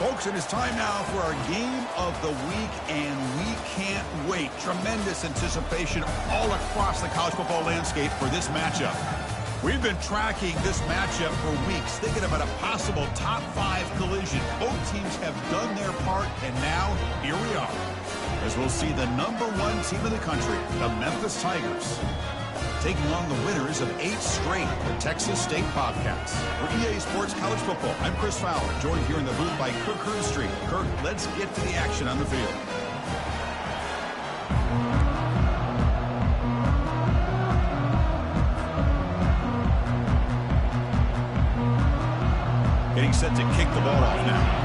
Folks, it is time now for our game of the week, and we can't wait. Tremendous anticipation all across the college football landscape for this matchup. We've been tracking this matchup for weeks, thinking about a possible top 5 collision. Both teams have done their part, and now here we are, as we'll see the #1 team in the country, the Memphis Tigers, taking on the winners of 8 straight, the Texas State Bobcats. For EA Sports College Football, I'm Chris Fowler, joined here in the booth by Kirk Hernstreet. Kirk, let's get to the action on the field. Getting set to kick the ball off now.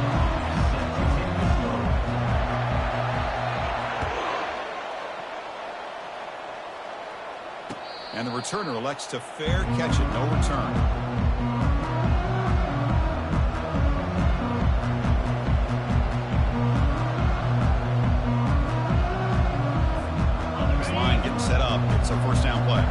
And the returner elects to fair catch it, no return. This line getting set up. It's a first down play.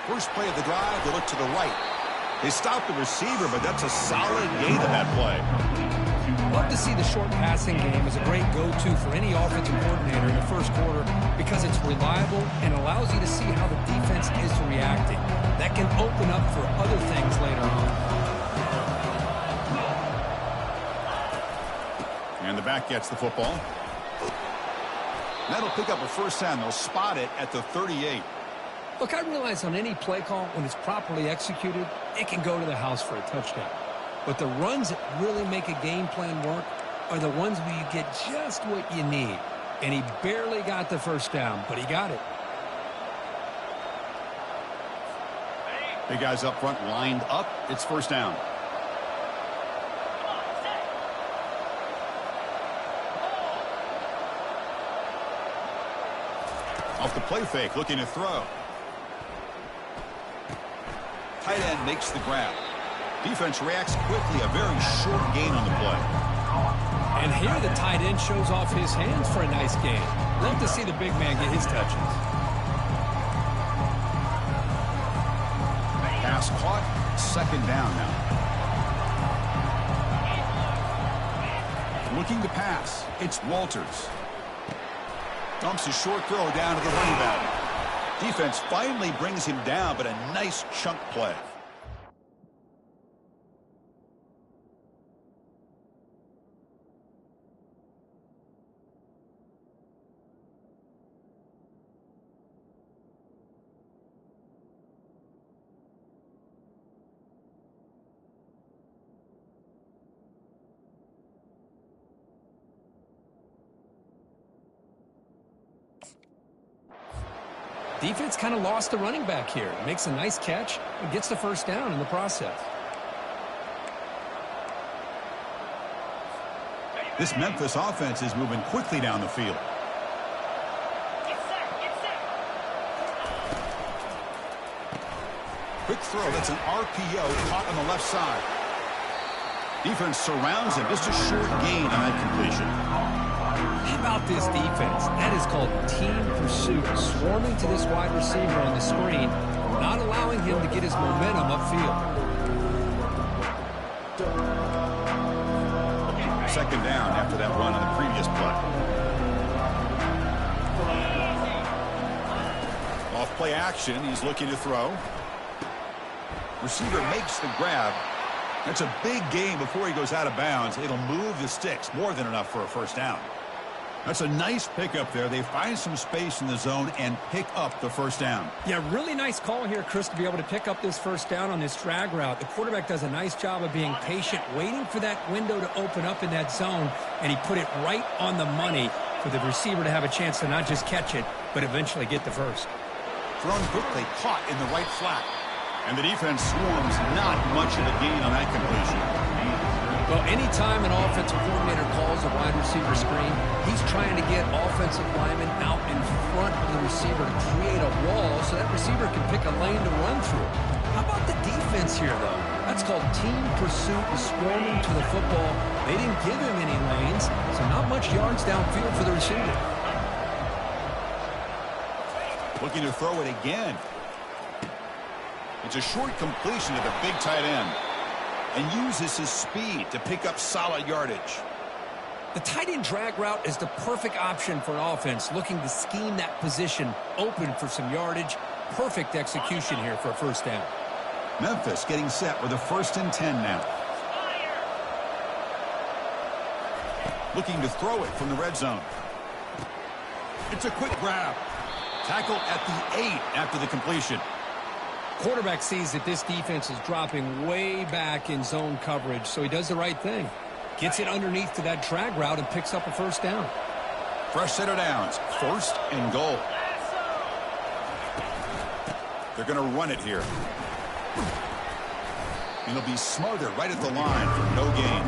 First play of the drive, they look to the right. They stop the receiver, but that's a solid gain in that play. Love to see the short passing game as a great go-to for any offensive coordinator in the first quarter because it's reliable and allows you to see how the defense is reacting. That can open up for other things later on. And the back gets the football. That'll pick up a first down. They'll spot it at the 38. Look, I realize on any play call, when it's properly executed, it can go to the house for a touchdown. But the runs that really make a game plan work are the ones where you get just what you need. And he barely got the first down, but he got it. Big guys up front lined up. It's first down. Off the play fake, looking to throw. Tight end makes the grab. Defense reacts quickly, a very short gain on the play. And here the tight end shows off his hands for a nice gain. Love to see the big man get his touches. Pass caught, second down now. Looking to pass, it's Walters. Dumps a short throw down to the running back. Defense finally brings him down, but a nice chunk play. Defense kind of lost the running back here. Makes a nice catch and gets the first down in the process. This Memphis offense is moving quickly down the field. Quick throw. That's an RPO caught on the left side. Defense surrounds him. Just a short gain on that completion. How about this defense? That is called team pursuit. Swarming to this wide receiver on the screen, not allowing him to get his momentum upfield. Second down after that run on the previous play. Off play action, he's looking to throw. Receiver makes the grab. That's a big gain before he goes out of bounds. It'll move the sticks, more than enough for a first down. That's a nice pickup there. They find some space in the zone and pick up the first down. Yeah, really nice call here, Chris, to be able to pick up this first down on this drag route. The quarterback does a nice job of being patient, waiting for that window to open up in that zone, and he put it right on the money for the receiver to have a chance to not just catch it, but eventually get the first. Thrown quickly, caught in the right flat. And the defense swarms, not much of a gain on that completion. Well, anytime an offensive coordinator calls a wide receiver screen, he's trying to get offensive linemen out in front of the receiver to create a wall so that receiver can pick a lane to run through. How about the defense here, though? That's called team pursuit and swarming to the football. They didn't give him any lanes, so not much yards downfield for the receiver. Looking to throw it again. It's a short completion to the big tight end. And uses his speed to pick up solid yardage. The tight end drag route is the perfect option for an offense looking to scheme that position open for some yardage. Perfect execution here for a first down. Memphis getting set with a 1st and 10 now. Looking to throw it from the red zone. It's a quick grab. Tackle at the 8 after the completion. Quarterback sees that this defense is dropping way back in zone coverage, so he does the right thing. Gets it underneath to that drag route and picks up a first down. Fresh set of downs. 1st and goal. They're going to run it here. And he'll be smothered right at the line for no gain.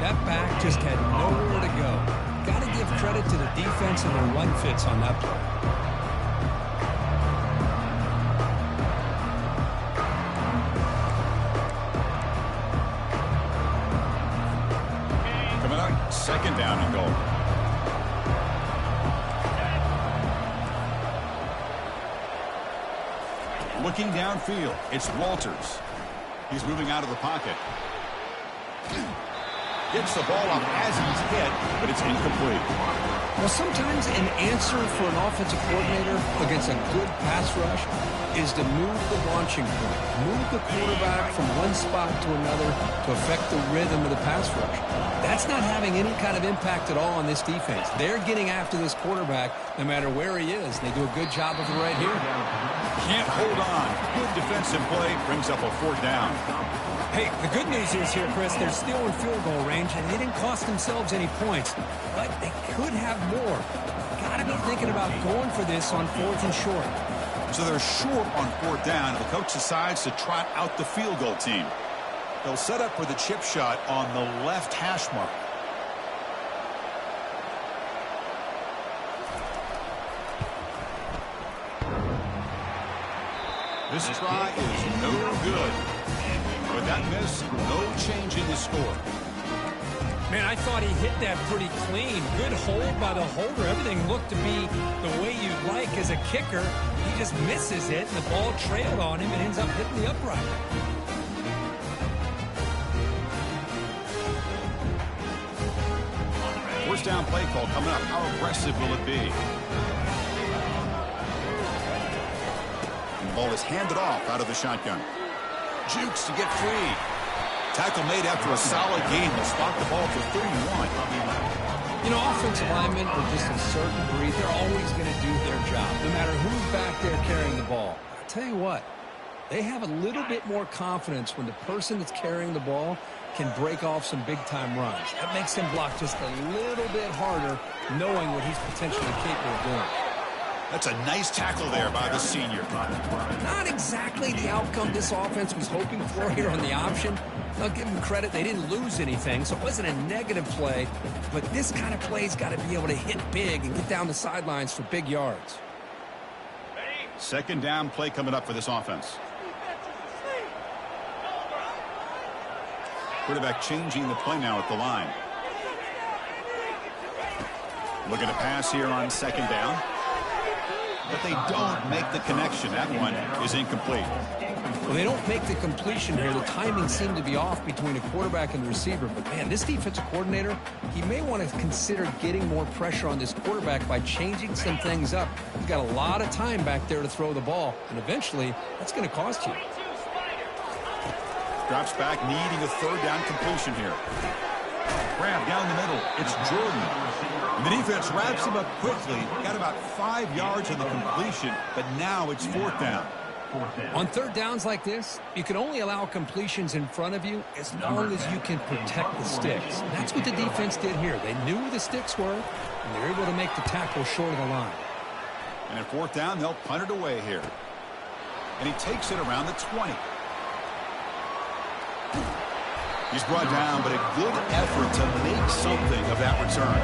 That back just had nowhere to go. Got to give credit to the defense and their run fits on that play. Coming up, 2nd down and goal. Looking downfield, it's Walters. He's moving out of the pocket. Gets the ball up as he's hit, but it's incomplete. Well, sometimes an answer for an offensive coordinator against a good pass rush is to move the launching point, move the quarterback from one spot to another to affect the rhythm of the pass rush. That's not having any kind of impact at all on this defense. They're getting after this quarterback no matter where he is. They do a good job of it right here. Can't hold on. Good defensive play brings up a 4th down. Hey, the good news is here, Chris, they're still in field goal range, and they didn't cost themselves any points, but they could have more. Got to be thinking about going for this on 4th and short. So they're short on 4th down, and the coach decides to trot out the field goal team. They'll set up for the chip shot on the left hash mark. This try is no good. With that miss, no change in the score. Man, I thought he hit that pretty clean. Good hold by the holder. Everything looked to be the way you'd like as a kicker. He just misses it, and the ball trailed on him and ends up hitting the upright. First down play call coming up. How aggressive will it be? And the ball is handed off out of the shotgun. Jukes to get free. Tackle made after a solid game. They'll spot the ball for 31. You know, offensive linemen are just a certain breed. They're always going to do their job, no matter who's back there carrying the ball. I'll tell you what, they have a little bit more confidence when the person that's carrying the ball can break off some big-time runs. That makes him block just a little bit harder, knowing what he's potentially capable of doing. That's a nice tackle there by the senior. Not exactly the outcome this offense was hoping for here on the option. I'll give them credit. They didn't lose anything, so it wasn't a negative play. But this kind of play's got to be able to hit big and get down the sidelines for big yards. 2nd down play coming up for this offense. Quarterback changing the play now at the line. Looking to pass here on 2nd down. But they don't make the connection. That one is incomplete. Well, they don't make the completion here. The timing seemed to be off between a quarterback and the receiver. But, man, this defensive coordinator, he may want to consider getting more pressure on this quarterback by changing some things up. He's got a lot of time back there to throw the ball. And eventually, that's going to cost you. Drops back, needing a 3rd down completion here. Grab down the middle. It's Jordan. And the defense wraps him up quickly. Got about 5 yards on the completion, but now it's 4th down. On 3rd downs like this, you can only allow completions in front of you as long as you can protect the sticks. That's what the defense did here. They knew where the sticks were, and they were able to make the tackle short of the line. And at 4th down, they'll punt it away here. And he takes it around the 20. He's brought down, but a good effort to make something of that return.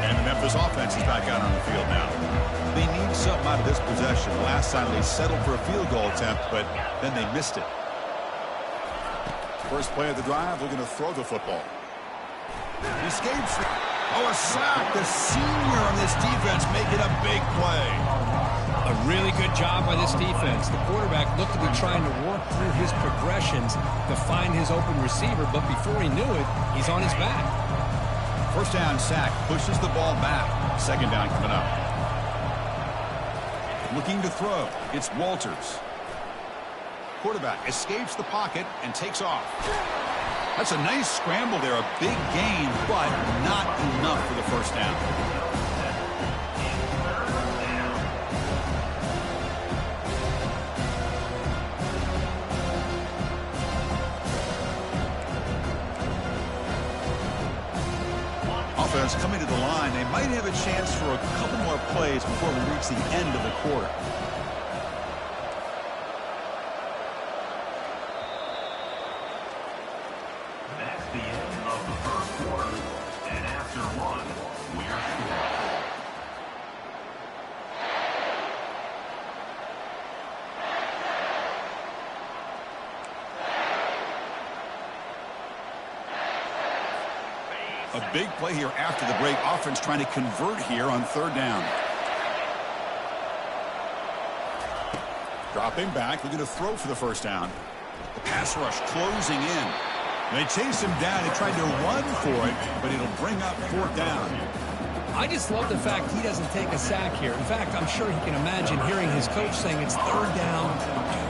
And the Memphis offense is back out on the field now. They need something out of this possession. Last time they settled for a field goal attempt, but then they missed it. First play of the drive, looking to throw the football. He escapes. Oh, a sack. The senior on this defense making a big play. A really good job by this defense. The quarterback looked to be trying to work through his progressions to find his open receiver, but before he knew it, he's on his back. First down sack, pushes the ball back. Second down coming up. Looking to throw. It's Walters. Quarterback escapes the pocket and takes off. That's a nice scramble there. A big gain, but not enough for the first down. Offense coming to the line. They might have a chance for a couple more plays before we reach the end of the quarter. That's the end of the first quarter. And after one, we are scoring. A big play here after the break. Offense trying to convert here on third down. Dropping back, looking to throw for the first down. The pass rush closing in. They chase him down. He tried to run for it, but it'll bring up fourth down. I just love the fact he doesn't take a sack here. In fact, I'm sure he can imagine hearing his coach saying it's third down,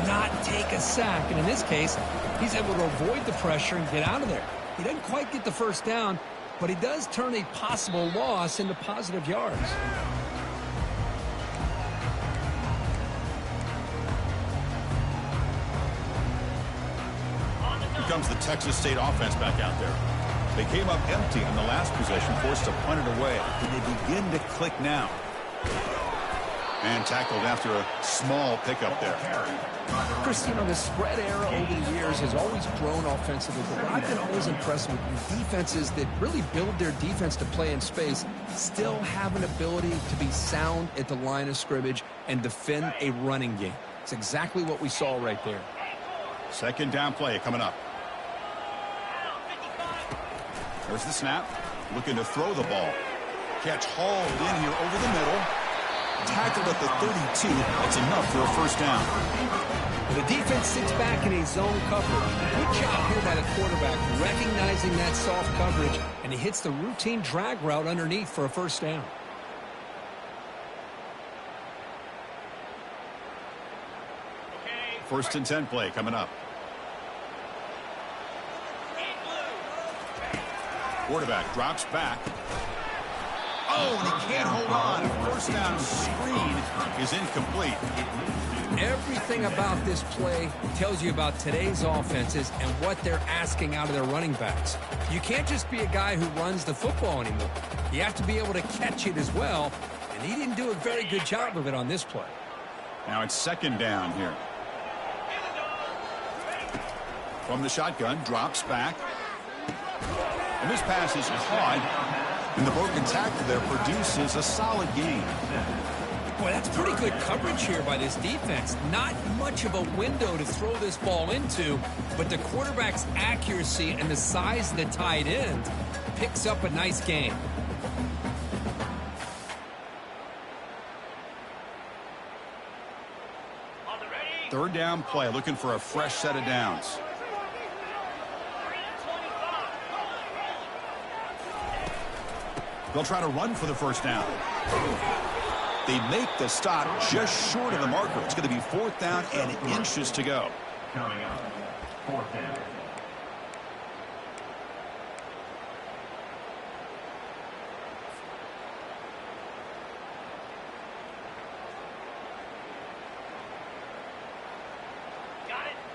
do not take a sack. And in this case, he's able to avoid the pressure and get out of there. He doesn't quite get the first down, but he does turn a possible loss into positive yards. Here comes the Texas State offense back out there. They came up empty on the last possession, forced to punt it away. And they begin to click now. And tackled after a small pickup there. Chris, you know, the spread era over the years has always grown offensively, but what I've been always impressed with defenses that really build their defense to play in space still have an ability to be sound at the line of scrimmage and defend a running game. It's exactly what we saw right there. Second down play coming up. There's the snap. Looking to throw the ball. Catch hauled in here over the middle. Tackled at the 32. That's enough for a first down. The defense sits back in a zone coverage. Good job here by the quarterback, recognizing that soft coverage, and he hits the routine drag route underneath for a first down. First and 10 play coming up. Quarterback drops back. Oh, and he can't hold on. First down screen is incomplete. Everything about this play tells you about today's offenses and what they're asking out of their running backs. You can't just be a guy who runs the football anymore. You have to be able to catch it as well, and he didn't do a very good job of it on this play. Now it's second down here. From the shotgun, drops back. And this pass is caught. And the broken tackle there produces a solid gain. Boy, that's pretty good coverage here by this defense. Not much of a window to throw this ball into, but the quarterback's accuracy and the size of the tight end picks up a nice gain. Third down play, looking for a fresh set of downs. They'll try to run for the first down. They make the stop just short of the marker. It's going to be fourth down and inches to go. Coming up, fourth down.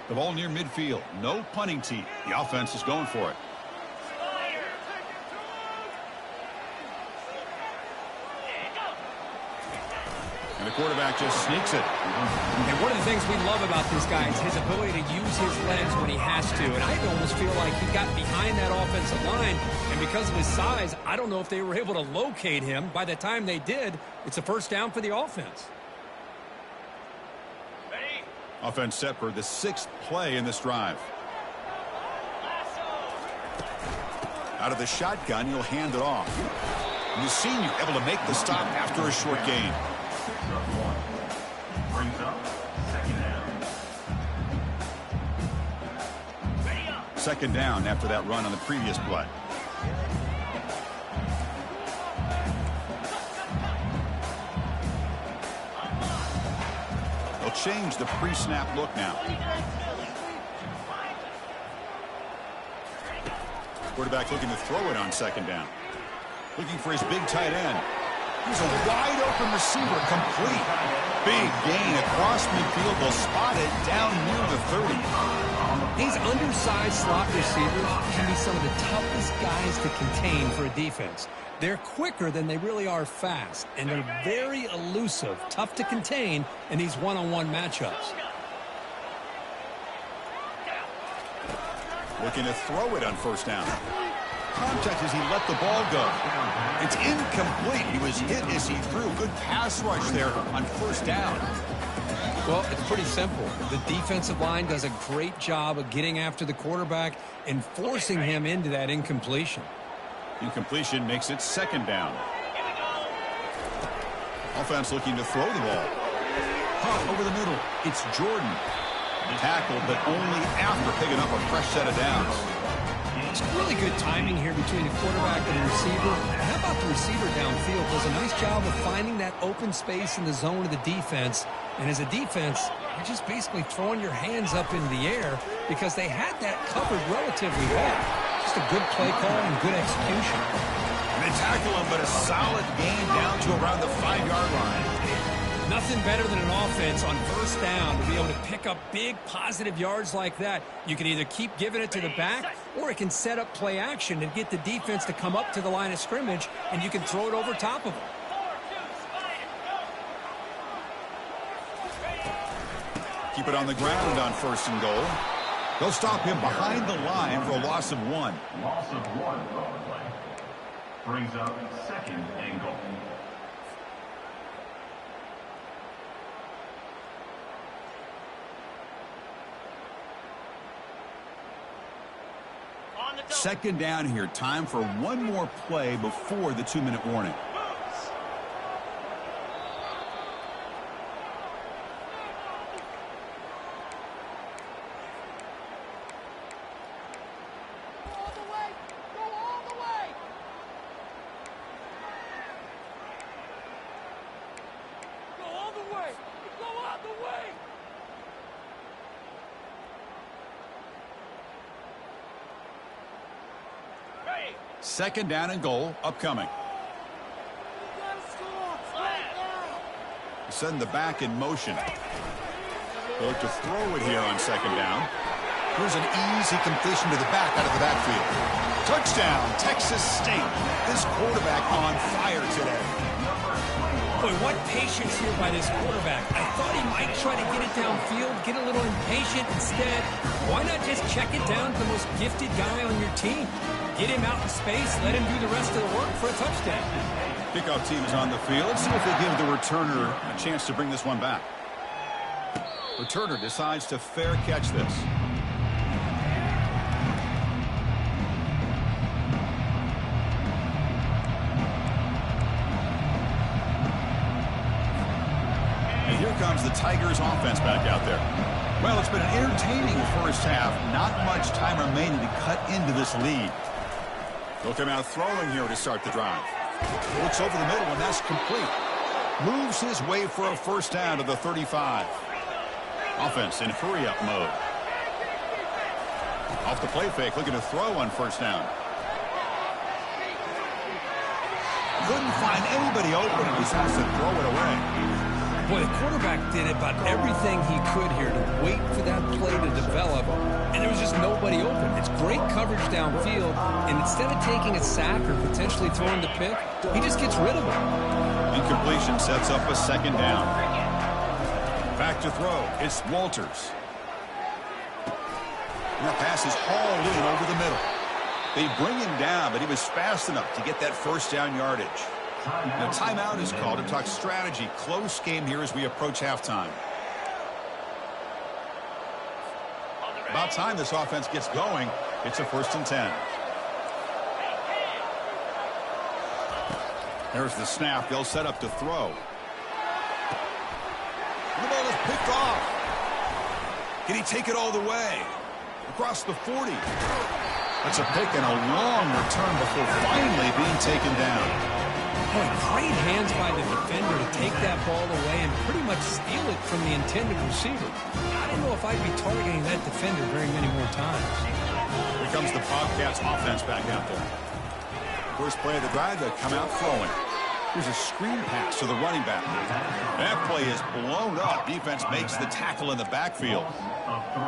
The ball near midfield. No punting tee. The offense is going for it. And the quarterback just sneaks it. And one of the things we love about this guy is his ability to use his legs when he has to. And I almost feel like he got behind that offensive line, and because of his size, I don't know if they were able to locate him. By the time they did, it's a first down for the offense. Offense set for the sixth play in this drive. Out of the shotgun, he'll hand it off. And the senior able to make the stop after a short gain. Brings up second down. Second down after that run on the previous play. They'll change the pre-snap look now. Quarterback looking to throw it on second down. Looking for his big tight end. Here's a wide open receiver, complete. Big gain across midfield. They'll spot it down near the 30. These undersized slot receivers can be some of the toughest guys to contain for a defense. They're quicker than they really are fast, and they're very elusive, tough to contain in these one-on-one matchups. Looking to throw it on first down. Contact as he let the ball go. It's incomplete. He was hit as he threw. Good pass rush there on first down. Well, it's pretty simple. The defensive line does a great job of getting after the quarterback and forcing him into that incompletion. Incompletion makes it second down. Offense looking to throw the ball. Caught over the middle. It's Jordan. Tackled, but only after picking up a fresh set of downs. It's really good timing here between the quarterback and the receiver. How about the receiver downfield? Does a nice job of finding that open space in the zone of the defense. And as a defense, you're just basically throwing your hands up in the air because they had that covered relatively well. Just a good play call and good execution. They tackle him, but a solid gain down to around the 5-yard line. Nothing better than an offense on first down to be able to pick up big positive yards like that. You can either keep giving it to the back, or it can set up play action and get the defense to come up to the line of scrimmage, and you can throw it over top of them. Keep it on the ground on first and goal. They'll stop him behind the line for a loss of 1. Loss of 1 on the play. Brings up second and goal. Second down here. Time for one more play before the 2-minute warning. Second down and goal upcoming. Send the back in motion. They'll look to throw it here on second down. Here's an easy completion to the back out of the backfield. Touchdown, Texas State. This quarterback on fire today. Boy, what patience here by this quarterback. I thought he might try to get it downfield, get a little impatient. Instead, why not just check it down to the most gifted guy on your team? Get him out in space, let him do the rest of the work for a touchdown. Kickoff team is on the field. Let's see if they give the returner a chance to bring this one back. Returner decides to fair catch this. And here comes the Tigers offense back out there. Well, it's been an entertaining first half. Not much time remaining to cut into this lead. They'll come out throwing here to start the drive. Looks over the middle, and that's complete. Moves his way for a first down to the 35. Offense in hurry-up mode. Off the play fake, looking to throw on first down. Couldn't find anybody open, and he's has to throw it away. Boy, the quarterback did about everything he could here to wait for that play to develop, and there was just nobody open. It's great coverage downfield, and instead of taking a sack or potentially throwing the pick, he just gets rid of it. Incompletion sets up a second down. Back to throw. It's Walters. And that pass is hauled in over the middle. They bring him down, but he was fast enough to get that first down yardage. Now, timeout is called to talk strategy. Close game here as we approach halftime. About time this offense gets going. It's a 1st and 10. There's the snap. They'll set up to throw. The ball is picked off. Can he take it all the way? Across the 40. That's a pick and a long return before finally being taken down. Boy, great hands by the defender to take that ball away and pretty much steal it from the intended receiver. I don't know if I'd be targeting that defender very many more times. Here comes the Bobcats offense back out there. First play of the drive, they come out throwing. Here's a screen pass to the running back. That play is blown up. Defense makes the tackle in the backfield.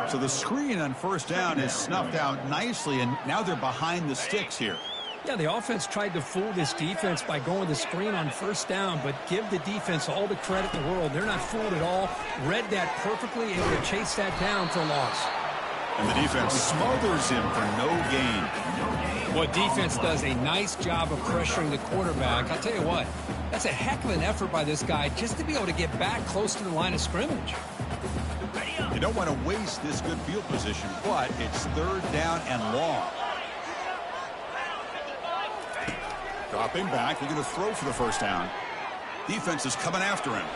So the screen on first down is snuffed out nicely, and now they're behind the sticks here. Yeah, the offense tried to fool this defense by going the screen on first down, but give the defense all the credit in the world. They're not fooled at all. Read that perfectly, able to chase that down for a loss. And the defense smothers him for no gain. What defense does a nice job of pressuring the quarterback. I'll tell you what, that's a heck of an effort by this guy just to be able to get back close to the line of scrimmage. You don't want to waste this good field position, but it's third down and long. Dropping back, they're going to throw for the first down. Defense is coming after him.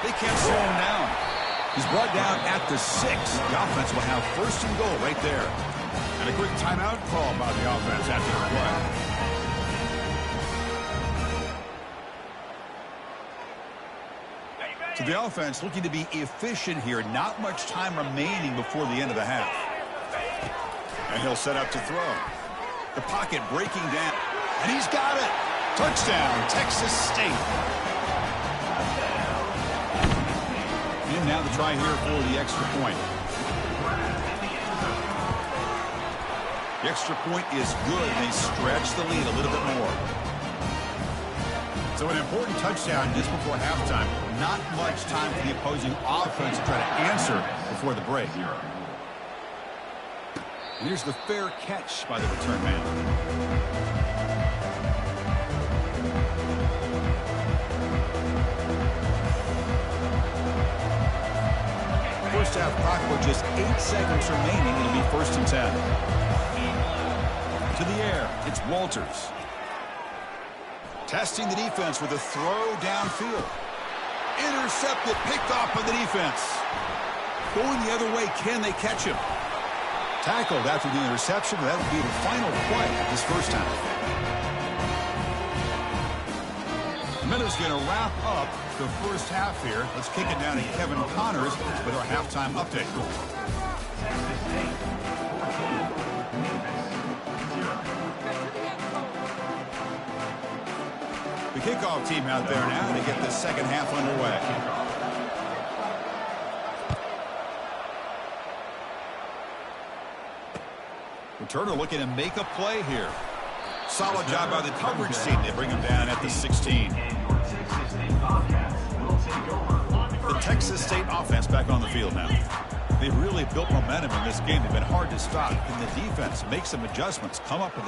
They can't slow him down. He's brought down at the 6. The offense will have first and goal right there. And a quick timeout call by the offense after the play. So the offense looking to be efficient here. Not much time remaining before the end of the half. And he'll set up to throw. The pocket breaking down. And he's got it. Touchdown, Texas State. And now the try here for the extra point. The extra point is good. They stretch the lead a little bit more. So an important touchdown just before halftime. Not much time for the opposing offense to try to answer before the break. And here's the fair catch by the return man. First half clock with just 8 seconds remaining. It'll be first and 10. To the air, it's Walters. Testing the defense with a throw downfield. Intercepted, picked off by the defense. Going the other way, can they catch him? Tackled after the interception. That'll be the final play this first time. The Minnows going to wrap up the first half here. Let's kick it down to Kevin Connors with our halftime update. The kickoff team out there now to get the second half underway. Returner looking to make a play here. Solid job by the coverage team. They bring him down at the 16. The Texas State offense back on the field now. They've really built momentum in this game. They've been hard to stop. And the defense makes some adjustments. Come up with